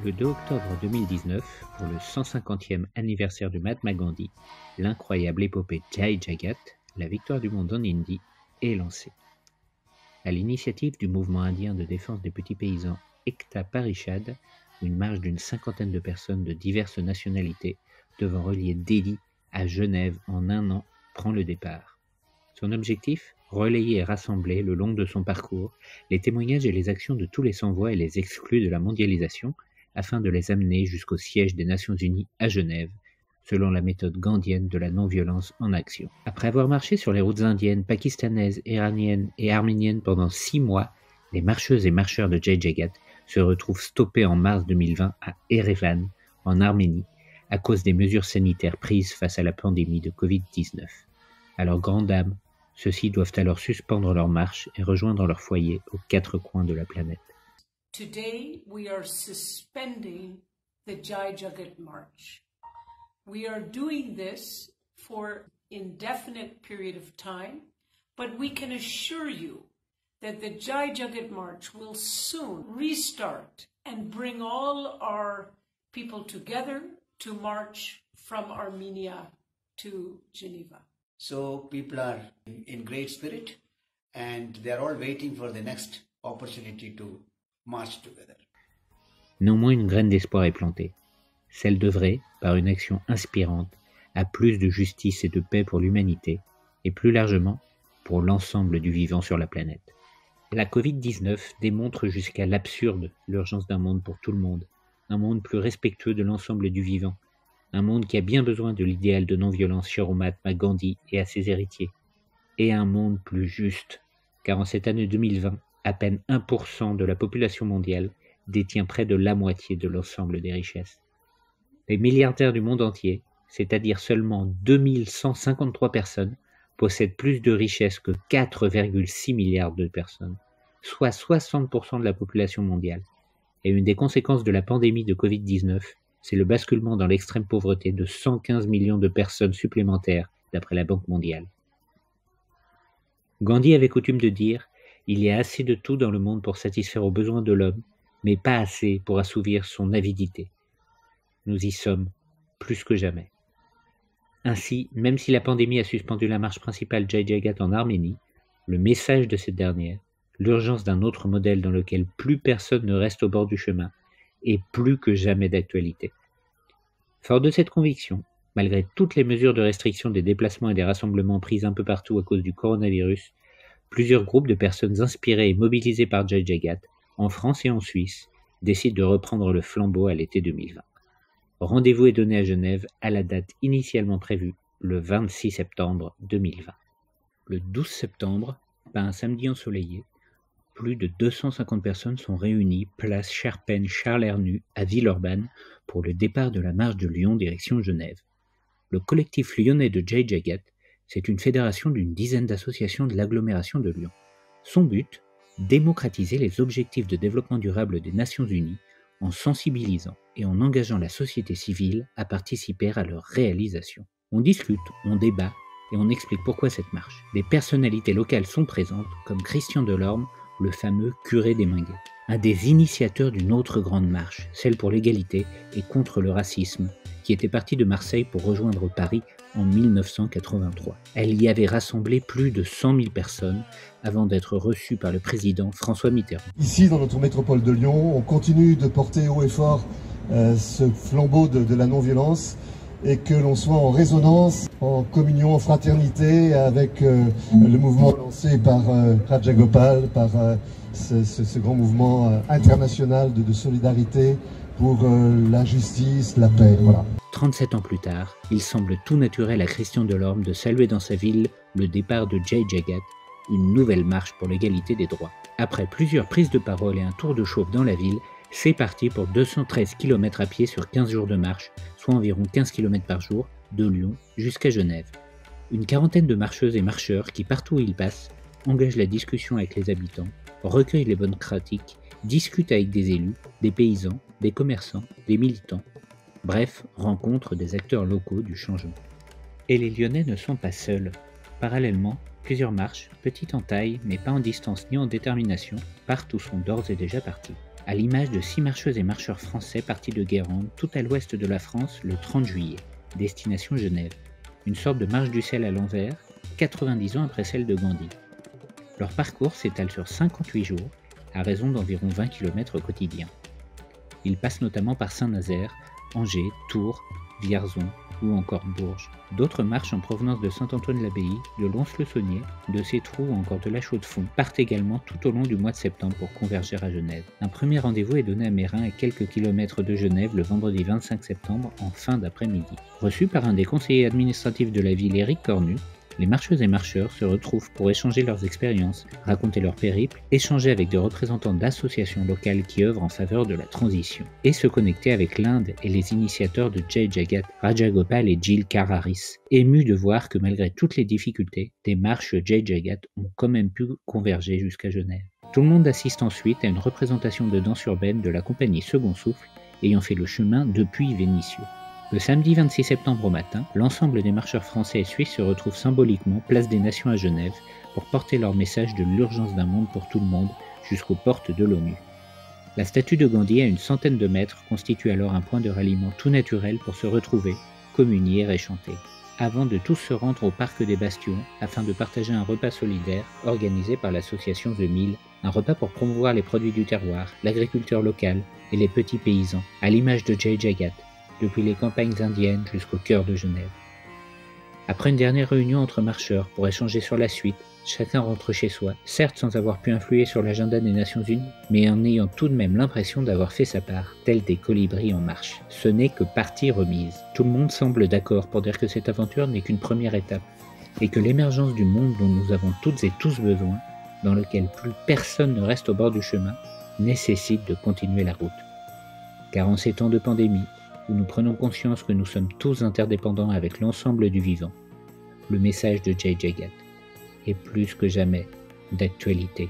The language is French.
Le 2 octobre 2019, pour le 150e anniversaire de Mahatma Gandhi, l'incroyable épopée Jai Jagat, la victoire du monde en Indi, est lancée. À l'initiative du mouvement indien de défense des petits paysans Ekta Parishad, une marche d'une cinquantaine de personnes de diverses nationalités devant relier Delhi à Genève en un an prend le départ. Son objectif ? Relayer et rassembler le long de son parcours les témoignages et les actions de tous les sans-voix et les exclus de la mondialisation afin de les amener jusqu'au siège des Nations Unies à Genève, selon la méthode gandhienne de la non-violence en action. Après avoir marché sur les routes indiennes, pakistanaises, iraniennes et arméniennes pendant 6 mois, les marcheuses et marcheurs de Jai Jagat se retrouvent stoppés en mars 2020 à Erevan, en Arménie, à cause des mesures sanitaires prises face à la pandémie de Covid-19. À leur grande dame, ceux-ci doivent alors suspendre leur marche et rejoindre leur foyer aux 4 coins de la planète. Today we are suspending the Jai Jagat March. We are doing this for indefinite period of time, but we can assure you that the Jai Jagat March will soon restart and bring all our people together to march from Armenia to Geneva. So people are in great spirit and they are all waiting for the next opportunity to march together. Néanmoins, une graine d'espoir est plantée. Celle d'œuvrer, par une action inspirante, à plus de justice et de paix pour l'humanité, et plus largement, pour l'ensemble du vivant sur la planète. La Covid-19 démontre jusqu'à l'absurde l'urgence d'un monde pour tout le monde, un monde plus respectueux de l'ensemble du vivant, un monde qui a bien besoin de l'idéal de non-violence cher au Mahatma Gandhi et à ses héritiers, et un monde plus juste, car en cette année 2020, à peine 1% de la population mondiale détient près de la moitié de l'ensemble des richesses. Les milliardaires du monde entier, c'est-à-dire seulement 2153 personnes, possèdent plus de richesses que 4,6 milliards de personnes, soit 60% de la population mondiale. Et une des conséquences de la pandémie de Covid-19, c'est le basculement dans l'extrême pauvreté de 115 millions de personnes supplémentaires, d'après la Banque mondiale. Gandhi avait coutume de dire « Il y a assez de tout dans le monde pour satisfaire aux besoins de l'homme, mais pas assez pour assouvir son avidité. » Nous y sommes, plus que jamais. Ainsi, même si la pandémie a suspendu la marche principale Jai Jagat en Arménie, le message de cette dernière, l'urgence d'un autre modèle dans lequel plus personne ne reste au bord du chemin, est plus que jamais d'actualité. Fort de cette conviction, malgré toutes les mesures de restriction des déplacements et des rassemblements prises un peu partout à cause du coronavirus, plusieurs groupes de personnes inspirées et mobilisées par Jai Jagat, en France et en Suisse, décident de reprendre le flambeau à l'été 2020. Rendez-vous est donné à Genève à la date initialement prévue, le 26 septembre 2020. Le 12 septembre, pas un samedi ensoleillé, plus de 250 personnes sont réunies place Charpennes Charles Hernu à Villeurbanne pour le départ de la marche de Lyon direction Genève. Le collectif lyonnais de Jai Jagat, c'est une fédération d'une dizaine d'associations de l'agglomération de Lyon. Son but ? Démocratiser les objectifs de développement durable des Nations Unies en sensibilisant et en engageant la société civile à participer à leur réalisation. On discute, on débat et on explique pourquoi cette marche. Des personnalités locales sont présentes, comme Christian Delorme, le fameux curé des Minguets, un des initiateurs d'une autre grande marche, celle pour l'égalité et contre le racisme, qui était partie de Marseille pour rejoindre Paris en 1983. Elle y avait rassemblé plus de 100 000 personnes avant d'être reçue par le président François Mitterrand. Ici, dans notre métropole de Lyon, on continue de porter haut et fort ce flambeau de la non-violence et que l'on soit en résonance, en communion, en fraternité avec le mouvement lancé par Raja Gopal, par ce grand mouvement international de solidarité pour la justice, la paix. Voilà. 37 ans plus tard, il semble tout naturel à Christian Delorme de saluer dans sa ville le départ de Jai Jagat, une nouvelle marche pour l'égalité des droits. Après plusieurs prises de parole et un tour de chauffe dans la ville, c'est parti pour 213 km à pied sur 15 jours de marche, soit environ 15 km par jour, de Lyon jusqu'à Genève. Une quarantaine de marcheuses et marcheurs qui, partout où ils passent, engagent la discussion avec les habitants, recueillent les bonnes pratiques, discutent avec des élus, des paysans, des commerçants, des militants. Bref, rencontrent des acteurs locaux du changement. Et les Lyonnais ne sont pas seuls. Parallèlement, plusieurs marches, petites en taille mais pas en distance ni en détermination, partent ou sont d'ores et déjà parties. à l'image de 6 marcheuses et marcheurs français partis de Guérande, tout à l'ouest de la France, le 30 juillet, destination Genève. Une sorte de marche du ciel à l'envers, 90 ans après celle de Gandhi. Leur parcours s'étale sur 58 jours, à raison d'environ 20 km quotidiens. Ils passent notamment par Saint-Nazaire, Angers, Tours, Vierzon ou encore Bourges. D'autres marches en provenance de Saint-Antoine-l'Abbaye, de Lons-le-Saunier, de Sétrou ou encore de La Chaux-de-Fonds partent également tout au long du mois de septembre pour converger à Genève. Un premier rendez-vous est donné à Mérin, à quelques kilomètres de Genève, le vendredi 25 septembre en fin d'après-midi. Reçus par un des conseillers administratifs de la ville, Éric Cornu, les marcheuses et marcheurs se retrouvent pour échanger leurs expériences, raconter leur périple, échanger avec des représentants d'associations locales qui œuvrent en faveur de la transition, et se connecter avec l'Inde et les initiateurs de Jai Jagat, Rajagopal et Jill Kararis, émus de voir que malgré toutes les difficultés, des marches Jai Jagat ont quand même pu converger jusqu'à Genève. Tout le monde assiste ensuite à une représentation de danse urbaine de la compagnie Second Souffle, ayant fait le chemin depuis Vénissieux. Le samedi 26 septembre au matin, l'ensemble des marcheurs français et suisses se retrouvent symboliquement place des Nations à Genève pour porter leur message de l'urgence d'un monde pour tout le monde jusqu'aux portes de l'ONU. La statue de Gandhi à une centaine de mètres constitue alors un point de ralliement tout naturel pour se retrouver, communier et chanter, avant de tous se rendre au parc des Bastions afin de partager un repas solidaire organisé par l'association The Mill, un repas pour promouvoir les produits du terroir, l'agriculture locale et les petits paysans, à l'image de Jai Jagat, depuis les campagnes indiennes jusqu'au cœur de Genève. Après une dernière réunion entre marcheurs pour échanger sur la suite, chacun rentre chez soi, certes sans avoir pu influer sur l'agenda des Nations Unies, mais en ayant tout de même l'impression d'avoir fait sa part, tels des colibris en marche. Ce n'est que partie remise. Tout le monde semble d'accord pour dire que cette aventure n'est qu'une première étape, et que l'émergence du monde dont nous avons toutes et tous besoin, dans lequel plus personne ne reste au bord du chemin, nécessite de continuer la route. Car en ces temps de pandémie, où nous prenons conscience que nous sommes tous interdépendants avec l'ensemble du vivant, le message de Jai Jagat est plus que jamais d'actualité.